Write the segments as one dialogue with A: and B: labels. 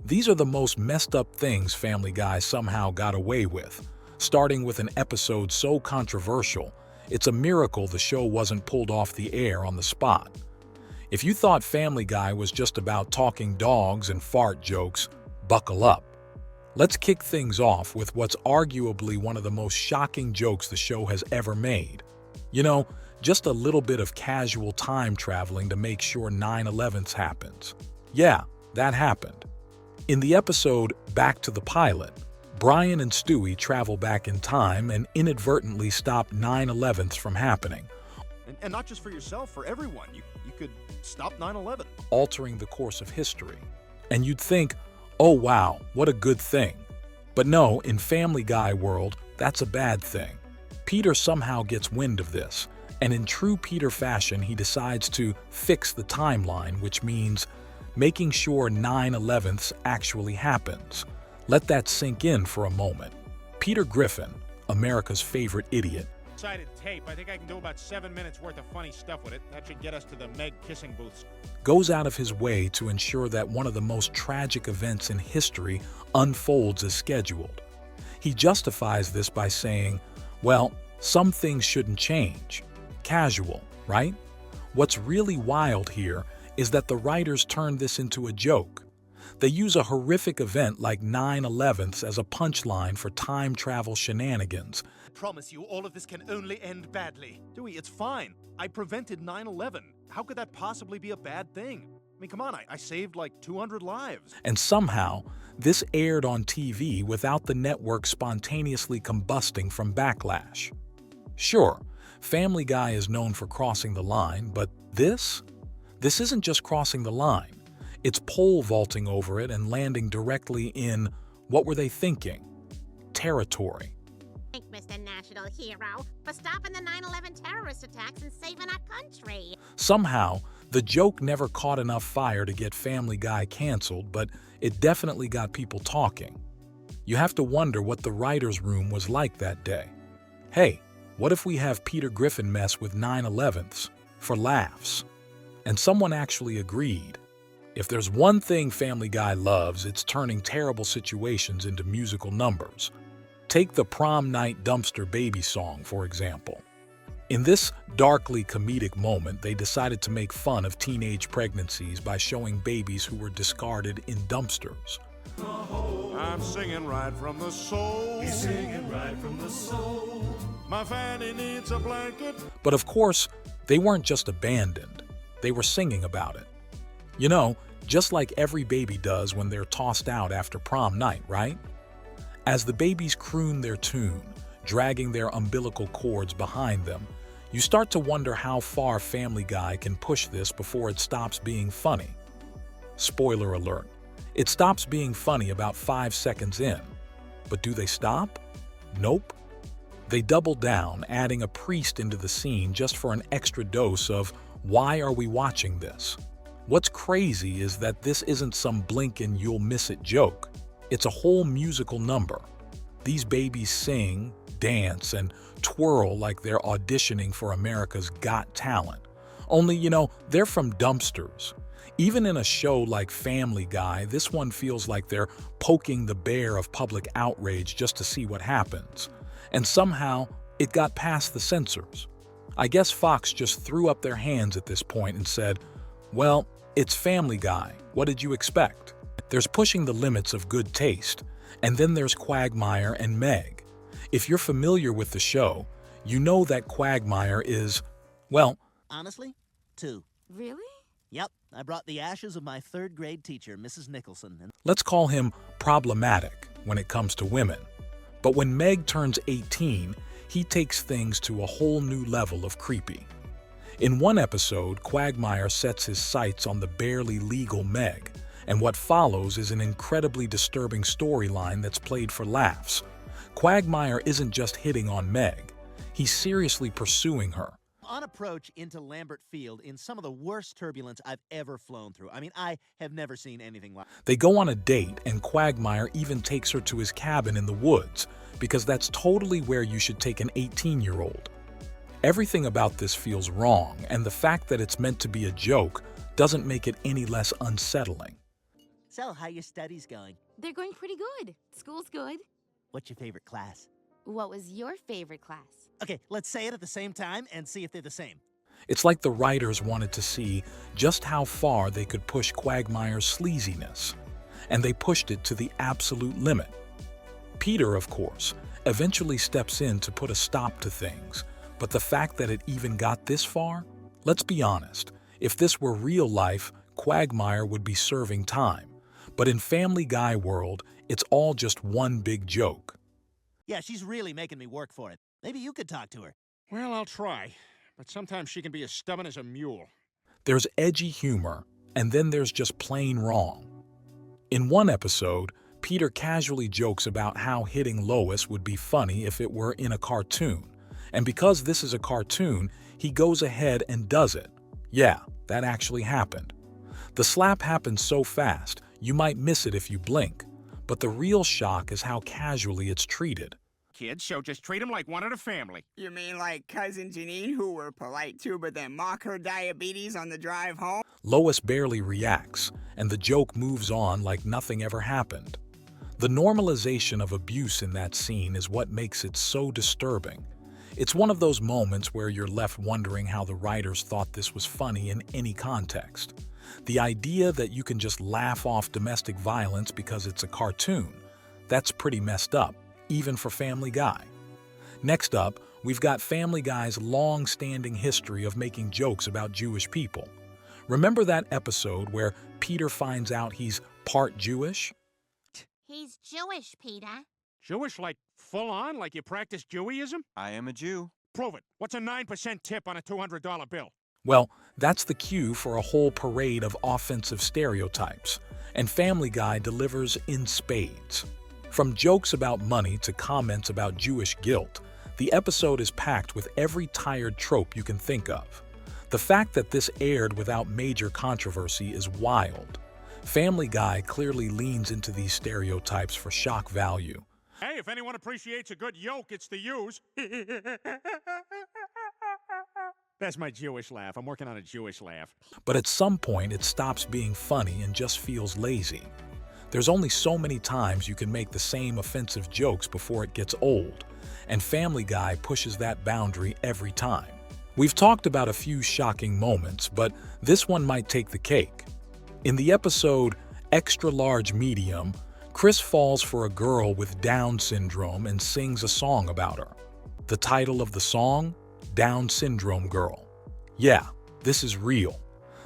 A: These are the most messed up things Family Guy somehow got away with, starting with an episode so controversial, it's a miracle the show wasn't pulled off the air on the spot. If you thought Family Guy was just about talking dogs and fart jokes, buckle up. Let's kick things off with what's arguably one of the most shocking jokes the show has ever made. You know, just a little bit of casual time traveling to make sure 9/11 happens. Yeah, that happened. In the episode Back to the Pilot, Brian and Stewie travel back in time and inadvertently stop 9/11 from happening,
B: And not just for yourself, for everyone. You could stop 9/11.
A: altering the course of history. And you'd think, oh wow, what a good thing. But no, in Family Guy world, that's a bad thing. Peter somehow gets wind of this, and in true Peter fashion, he decides to fix the timeline, which means making sure 9/11 actually happens. Let that sink in for a moment. Peter Griffin, America's favorite idiot,
C: Sided tape. I think I can do about 7 minutes worth of funny stuff with it. That should get us to the Meg kissing booths.
A: goes out of his way to ensure that one of the most tragic events in history unfolds as scheduled. He justifies this by saying, well, some things shouldn't change. Casual, right? What's really wild here is that the writers turned this into a joke. They use a horrific event like 9/11 as a punchline for time travel shenanigans,
B: Promise you, all of this can only end badly. Dewey, it's fine. I prevented 9/11. How could that possibly be a bad thing? I mean, come on, I saved like 200 lives.
A: and somehow this aired on TV without the network spontaneously combusting from backlash. Sure, Family Guy is known for crossing the line, but this isn't just crossing the line. It's pole vaulting over it and landing directly in, what were they thinking? Territory.
D: Thank Mr. National Hero for stopping the 9/11 terrorist attacks and saving our country.
A: Somehow, the joke never caught enough fire to get Family Guy canceled, but it definitely got people talking. You have to wonder what the writer's room was like that day. Hey, what if we have Peter Griffin mess with 9/11s for laughs? And someone actually agreed. If there's one thing Family Guy loves, it's turning terrible situations into musical numbers. Take the prom night dumpster baby song, for example. In this darkly comedic moment, they decided to make fun of teenage pregnancies by showing babies who were discarded in dumpsters.
C: I'm singing right from the soul.
E: He's singing right from the soul.
C: My fanny needs a blanket.
A: But of course, they weren't just abandoned. They were singing about it. You know, just like every baby does when they're tossed out after prom night, right? As the babies croon their tune, dragging their umbilical cords behind them, you start to wonder how far Family Guy can push this before it stops being funny. Spoiler alert, it stops being funny about 5 seconds in. But do they stop? Nope. They double down, adding a priest into the scene just for an extra dose of, why are we watching this? What's crazy is that this isn't some blink and you'll miss it joke. It's a whole musical number. These babies sing, dance, and twirl like they're auditioning for America's Got Talent. Only, you know, they're from dumpsters. Even in a show like Family Guy, this one feels like they're poking the bear of public outrage just to see what happens. And somehow, it got past the censors. I guess Fox just threw up their hands at this point and said, well, it's Family Guy. What did you expect? There's pushing the limits of good taste, and then there's Quagmire and Meg. If you're familiar with the show, you know that Quagmire is, well,
F: Honestly, 2.
D: Really?
F: Yep, I brought the ashes of my 3rd grade teacher, Mrs. Nicholson, and
A: let's call him problematic when it comes to women. But when Meg turns 18, he takes things to a whole new level of creepy. In one episode, Quagmire sets his sights on the barely legal Meg, and what follows is an incredibly disturbing storyline that's played for laughs. Quagmire isn't just hitting on Meg, he's seriously pursuing her.
F: on approach into Lambert Field in some of the worst turbulence I've ever flown through. I mean, I have never seen anything like it.
A: They go on a date, and Quagmire even takes her to his cabin in the woods, because that's totally where you should take an 18-year-old. Everything about this feels wrong, and the fact that it's meant to be a joke doesn't make it any less unsettling.
F: So, how your studies going?
G: They're going pretty good. School's good.
F: What's your favorite class?
G: What was your favorite class?
F: Okay, let's say it at the same time and see if they're the same.
A: It's like the writers wanted to see just how far they could push Quagmire's sleaziness, and they pushed it to the absolute limit. Peter, of course, eventually steps in to put a stop to things, but the fact that it even got this far? Let's be honest, if this were real life, Quagmire would be serving time. But in Family Guy world, it's all just one big joke.
F: Yeah, she's really making me work for it. Maybe you could talk to her.
C: Well, I'll try. But sometimes she can be as stubborn as a mule.
A: There's edgy humor, and then there's just plain wrong. In one episode, Peter casually jokes about how hitting Lois would be funny if it were in a cartoon. And because this is a cartoon, he goes ahead and does it. Yeah, that actually happened. The slap happens so fast, you might miss it if you blink. But the real shock is how casually it's treated.
C: Kids, so just treat him like one of the family.
H: You mean like Cousin Janine, who were polite too, but then mock her diabetes on the drive home?
A: Lois barely reacts, and the joke moves on like nothing ever happened. The normalization of abuse in that scene is what makes it so disturbing. It's one of those moments where you're left wondering how the writers thought this was funny in any context. The idea that you can just laugh off domestic violence because it's a cartoon, that's pretty messed up, even for Family Guy. Next up, we've got Family Guy's long-standing history of making jokes about Jewish people. Remember that episode where Peter finds out he's part Jewish?
D: He's Jewish, Peter.
C: Jewish, like full on, like you practice Jewism?
I: I am a Jew.
C: Prove it. What's a 9% tip on a $200 bill?
A: Well, that's the cue for a whole parade of offensive stereotypes, and Family Guy delivers in spades. From jokes about money to comments about Jewish guilt, the episode is packed with every tired trope you can think of. The fact that this aired without major controversy is wild. Family Guy clearly leans into these stereotypes for shock value.
C: Hey, if anyone appreciates a good yoke, it's the use. That's my Jewish laugh. I'm working on a Jewish laugh.
A: But at some point, it stops being funny and just feels lazy. There's only so many times you can make the same offensive jokes before it gets old, and Family Guy pushes that boundary every time. We've talked about a few shocking moments, but this one might take the cake. In the episode Extra Large Medium, Chris falls for a girl with Down syndrome and sings a song about her. The title of the song? Down Syndrome Girl. Yeah, this is real.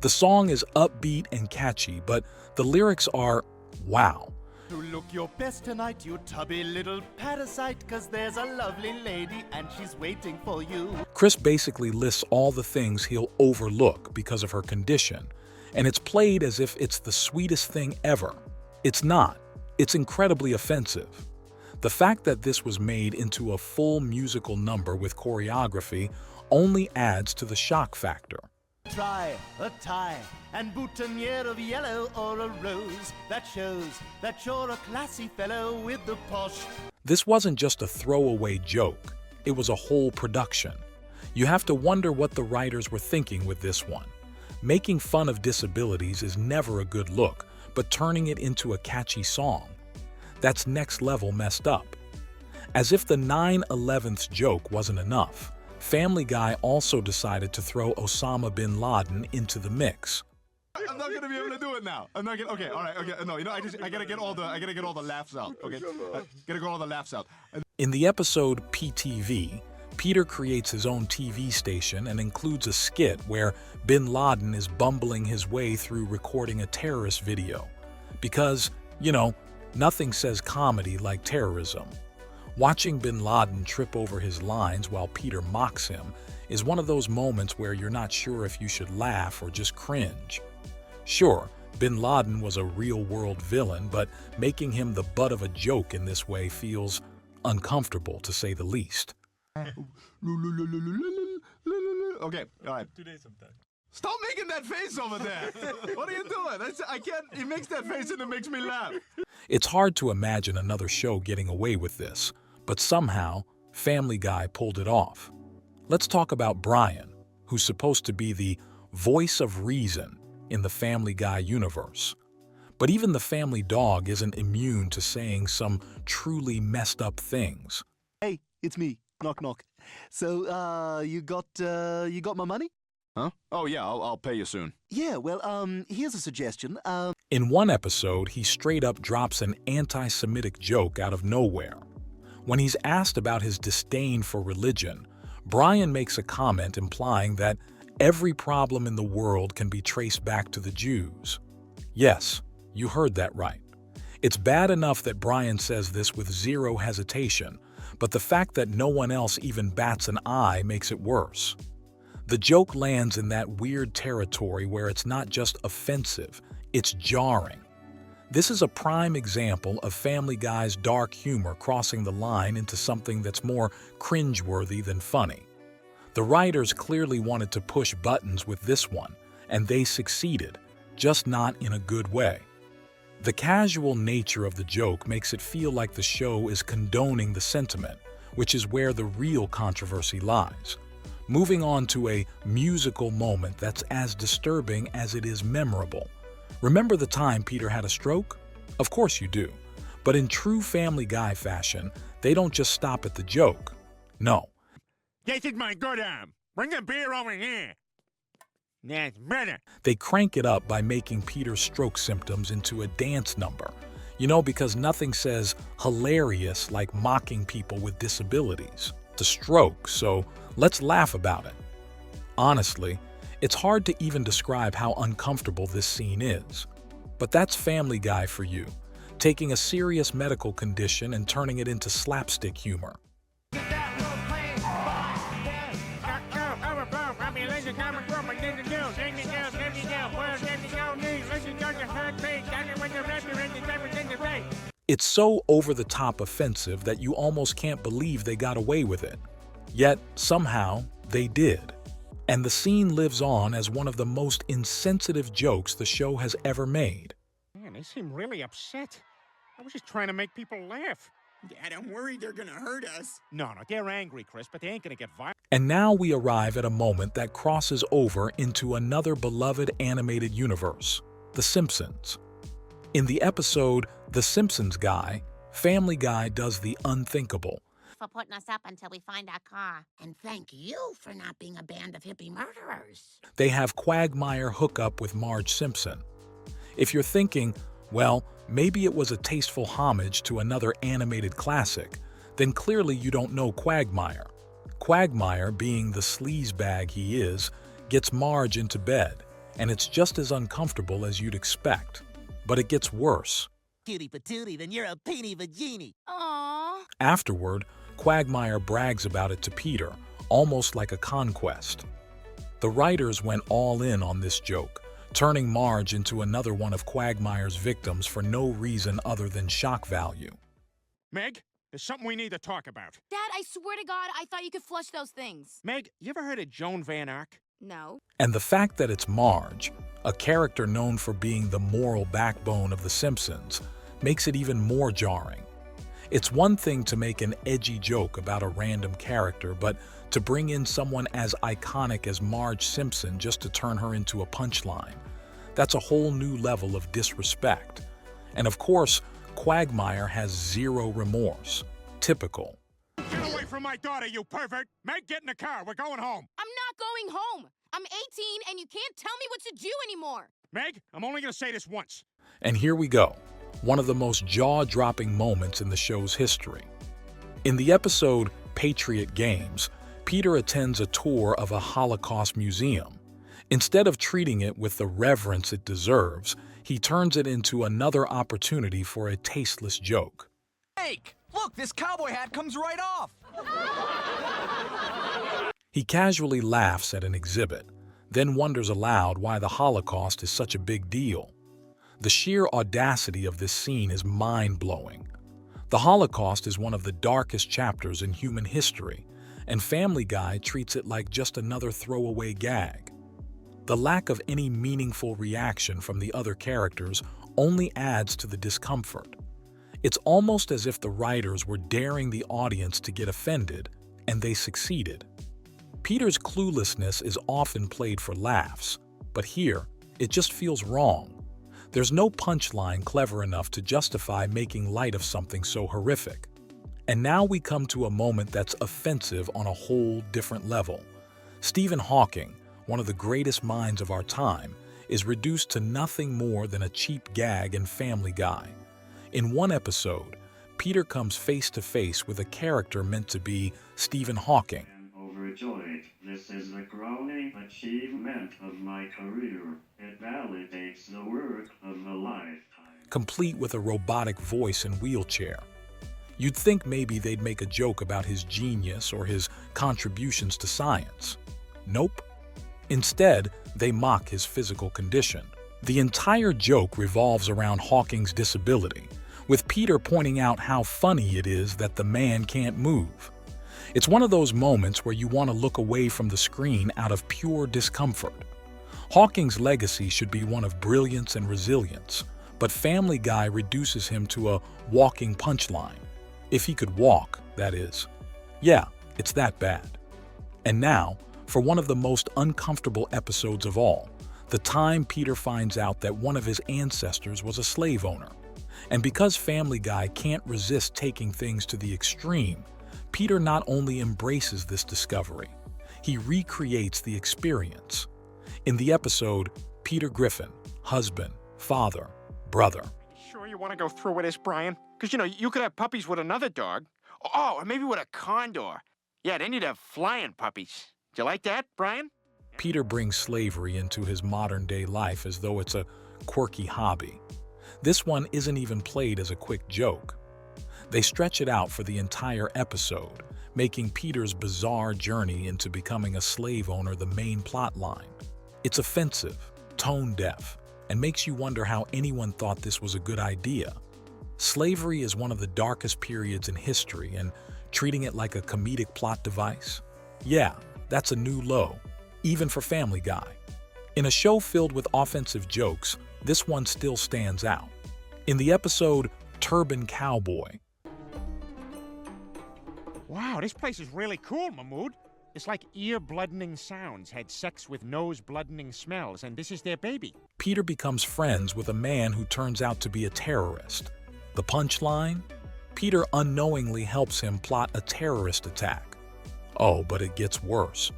A: The song is upbeat and catchy, but the lyrics are wow.
E: To look your best tonight, you tubby little parasite, 'cause there's a lovely lady and she's waiting for you.
A: Chris basically lists all the things he'll overlook because of her condition, and it's played as if it's the sweetest thing ever. It's not. It's incredibly offensive. The fact that this was made into a full musical number with choreography only adds to the shock factor.
E: Try a tie and boutonniere of yellow or a rose that shows that you're a classy fellow with the posh.
A: This wasn't just a throwaway joke, it was a whole production. You have to wonder what the writers were thinking with this one. Making fun of disabilities is never a good look, but turning it into a catchy song, that's next level messed up. As if the 9/11th joke wasn't enough, Family Guy also decided to throw Osama bin Laden into the mix.
J: I'm not gonna be able to do it now. I'm not gonna. Okay, all right. Okay, no, I gotta get all the laughs out. Okay, gotta get all the laughs out.
A: In the episode PTV, Peter creates his own TV station and includes a skit where bin Laden is bumbling his way through recording a terrorist video. Because, nothing says comedy like terrorism. Watching bin Laden trip over his lines while Peter mocks him is one of those moments where you're not sure if you should laugh or just cringe. Sure, bin Laden was a real-world villain, but making him the butt of a joke in this way feels uncomfortable, to say the least.
J: Okay, all right. Today sometime. Stop making that face over there! What are you doing? I can't. He makes that face and it makes me laugh.
A: It's hard to imagine another show getting away with this, but somehow, Family Guy pulled it off. Let's talk about Brian, who's supposed to be the voice of reason in the Family Guy universe. But even the family dog isn't immune to saying some truly messed up things.
E: Hey, it's me. Knock, knock. So, you got my money?
J: Huh? Oh yeah, I'll pay you soon.
E: Yeah, well, here's a suggestion.
A: In one episode, he straight up drops an anti-Semitic joke out of nowhere. When he's asked about his disdain for religion, Brian makes a comment implying that every problem in the world can be traced back to the Jews. Yes, you heard that right. It's bad enough that Brian says this with zero hesitation, but the fact that no one else even bats an eye makes it worse. The joke lands in that weird territory where it's not just offensive, it's jarring. This is a prime example of Family Guy's dark humor crossing the line into something that's more cringeworthy than funny. The writers clearly wanted to push buttons with this one, and they succeeded, just not in a good way. The casual nature of the joke makes it feel like the show is condoning the sentiment, which is where the real controversy lies. Moving on to a musical moment that's as disturbing as it is memorable. Remember the time Peter had a stroke? Of course you do. But in true Family Guy fashion, they don't just stop at the joke. No.
C: This is my good arm. Bring the beer over here. That's better.
A: They crank it up by making Peter's stroke symptoms into a dance number. You know, because nothing says hilarious like mocking people with disabilities. The stroke, so let's laugh about it. Honestly, it's hard to even describe how uncomfortable this scene is. But that's Family Guy for you, taking a serious medical condition and turning it into slapstick humor. It's so over-the-top offensive that you almost can't believe they got away with it. Yet, somehow, they did. And the scene lives on as one of the most insensitive jokes the show has ever made.
C: Man, they seem really upset. I was just trying to make people laugh.
H: Dad, I'm worried they're gonna hurt us.
C: No, they're angry, Chris, but they ain't gonna get violent.
A: And now we arrive at a moment that crosses over into another beloved animated universe, The Simpsons. In the episode The Simpsons Guy, Family Guy does the unthinkable.
D: For putting us up until we find our car. And thank you for not being a band of hippie murderers.
A: They have Quagmire hook up with Marge Simpson. If you're thinking, well, maybe it was a tasteful homage to another animated classic, then clearly you don't know Quagmire. Quagmire, being the sleazebag he is, gets Marge into bed, and it's just as uncomfortable as you'd expect. But it gets worse.
F: Cutie patootie, then you're a peeny vagini.
G: Aww.
A: Afterward, Quagmire brags about it to Peter, almost like a conquest. The writers went all in on this joke, turning Marge into another one of Quagmire's victims for no reason other than shock value.
C: Meg, there's something we need to talk about.
G: Dad, I swear to God, I thought you could flush those things.
C: Meg, you ever heard of Joan Van Ark?
G: No.
A: And the fact that it's Marge, a character known for being the moral backbone of The Simpsons, makes it even more jarring. It's one thing to make an edgy joke about a random character, but to bring in someone as iconic as Marge Simpson just to turn her into a punchline, that's a whole new level of disrespect. And of course, Quagmire has zero remorse. Typical.
C: Get away from my daughter, you pervert! Meg, get in the car. We're going home.
G: I'm not going home. I'm 18 and you can't tell me what to do anymore.
C: Meg, I'm only gonna say this once.
A: And here we go. One of the most jaw-dropping moments in the show's history. In the episode Patriot Games, Peter attends a tour of a Holocaust museum. Instead of treating it with the reverence it deserves, he turns it into another opportunity for a tasteless joke.
I: Fake! Look, this cowboy hat comes right off!
A: He casually laughs at an exhibit, then wonders aloud why the Holocaust is such a big deal. The sheer audacity of this scene is mind-blowing. The Holocaust is one of the darkest chapters in human history, and Family Guy treats it like just another throwaway gag. The lack of any meaningful reaction from the other characters only adds to the discomfort. It's almost as if the writers were daring the audience to get offended, and they succeeded. Peter's cluelessness is often played for laughs, but here, it just feels wrong. There's no punchline clever enough to justify making light of something so horrific. And now we come to a moment that's offensive on a whole different level. Stephen Hawking, one of the greatest minds of our time, is reduced to nothing more than a cheap gag in Family Guy. In one episode, Peter comes face to face with a character meant to be Stephen Hawking.
K: Overjoyed. This is the crowning achievement of my career. It validates the work of a lifetime.
A: Complete with a robotic voice and wheelchair. You'd think maybe they'd make a joke about his genius or his contributions to science. Nope. Instead, they mock his physical condition. The entire joke revolves around Hawking's disability, with Peter pointing out how funny it is that the man can't move. It's one of those moments where you want to look away from the screen out of pure discomfort. Hawking's legacy should be one of brilliance and resilience, but Family Guy reduces him to a walking punchline. If he could walk, that is. Yeah, it's that bad. And now, for one of the most uncomfortable episodes of all, the time Peter finds out that one of his ancestors was a slave owner. And because Family Guy can't resist taking things to the extreme, Peter not only embraces this discovery, he recreates the experience. In the episode, Peter Griffin, husband, father, brother.
C: Sure you want to go through with this, Brian? Because, you could have puppies with another dog. Oh, or maybe with a condor. Yeah, then you'd have flying puppies. Do you like that, Brian?
A: Peter brings slavery into his modern-day life as though it's a quirky hobby. This one isn't even played as a quick joke. They stretch it out for the entire episode, making Peter's bizarre journey into becoming a slave owner the main plot line. It's offensive, tone-deaf, and makes you wonder how anyone thought this was a good idea. Slavery is one of the darkest periods in history, and treating it like a comedic plot device? Yeah, that's a new low, even for Family Guy. In a show filled with offensive jokes, this one still stands out. In the episode Turban Cowboy.
C: Wow, this place is really cool, Mahmood. It's like ear-bloodening sounds had sex with nose-bloodening smells, and this is their baby.
A: Peter becomes friends with a man who turns out to be a terrorist. The punchline? Peter unknowingly helps him plot a terrorist attack. Oh, but it gets worse.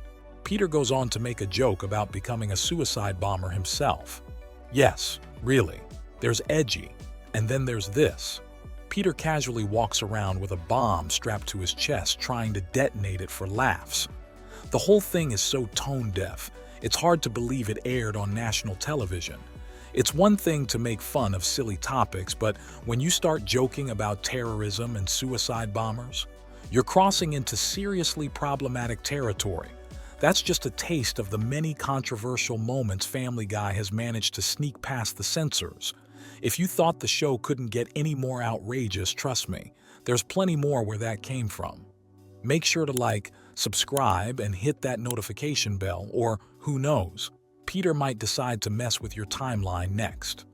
A: Peter goes on to make a joke about becoming a suicide bomber himself. Yes, really. There's edgy. And then there's this. Peter casually walks around with a bomb strapped to his chest, trying to detonate it for laughs. The whole thing is so tone-deaf, it's hard to believe it aired on national television. It's one thing to make fun of silly topics, but when you start joking about terrorism and suicide bombers, you're crossing into seriously problematic territory. That's just a taste of the many controversial moments Family Guy has managed to sneak past the censors. If you thought the show couldn't get any more outrageous, trust me, there's plenty more where that came from. Make sure to like, subscribe, and hit that notification bell, or who knows, Peter might decide to mess with your timeline next.